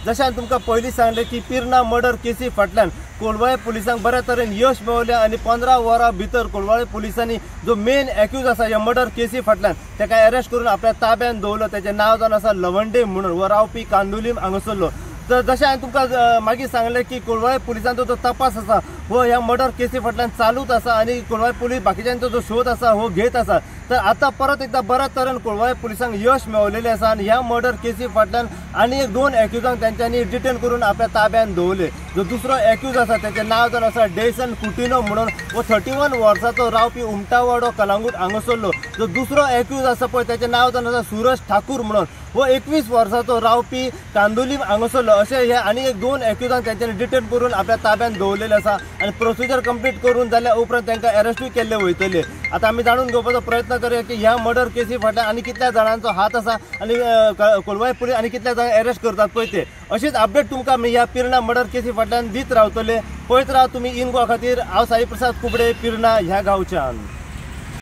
जशें हांवें तुमकां पयलीं सांगलें की पिर्ना मर्डर केसी फाटल्यान कोलवाळे पुलिसांक बऱ्या तरेन यश मेळवलें आनी 15 वरां भितर कोलवाळे पुलिसांनी जो मेन एक्यूज आसा ह्या मर्डर केसी फाटल्यान ताका अरेस्ट करून आपल्या ताब्यात दवरलो। ताचें नांव जावन आसा लवंडे म्हणून, वो रावपी कांदोलीम हांगासरलो। तर जशें हांवें तुमकां मागीर सांगलें की कोलवाळे पुलिसांचो जो तपास आसा हो ह्या मर्डर केसी फाटल्यान चालूच आसा आनी कोलवाळे पुलीस बाकीच्यांचो जो शोध आसा हो घेत आसा। तर आतां परत एकदां बऱ्या तरेन कोलवाळे पुलिसांक यश मेळवलेलें आसा आनी ह्या मर्डर केसी फाटल्यान आनी एक 2 एक्युजांक तांच्यांनी डिटेन करून आपल्या ताब्यात दवरले। जो दुसरो एक्यूज आसा ताचें नांव जावन आसा डेसन कुटिनो म्हणून, वो 31 वर्सांचो रावपी उमटावाडो कलांगूट हांगासरलो। जो दुसरो एक्यूज आसा पळय ताचें नांव जावन आसा सुरज ठाकूर म्हणून, वो 21 वर्सांचो रावपी कांदोलीम हांगासरलो। अशें हे आनी एक 2 एक्युजांक तांच्यांनी डिटेन करून आपल्या ताब्यात दवरलेले आसा आनी प्रोसिजर कंप्लीट करून जाल्या उपरांत तांकां अरेस्टूय केल्ले वयतले। आतां आमी जाणून घेवपाचो प्रयत्न करूया की ह्या मर्डर केसी फाटल्यान आनी कितल्या जाणांचो हात आसा आनी कोलवाळे पुलीस आनी कितल्या जाणांक अरेस्ट करतात पळय ते। अशीच अपडेट तुमकां आमी ह्या पिर्ना मर्डर केसी फाटल्यान दीत रावतले। पळयत राव तुमी इन गोवा खातीर। हांव साई प्रसाद कुबडे, पिर्ना ह्या गांवच्यान।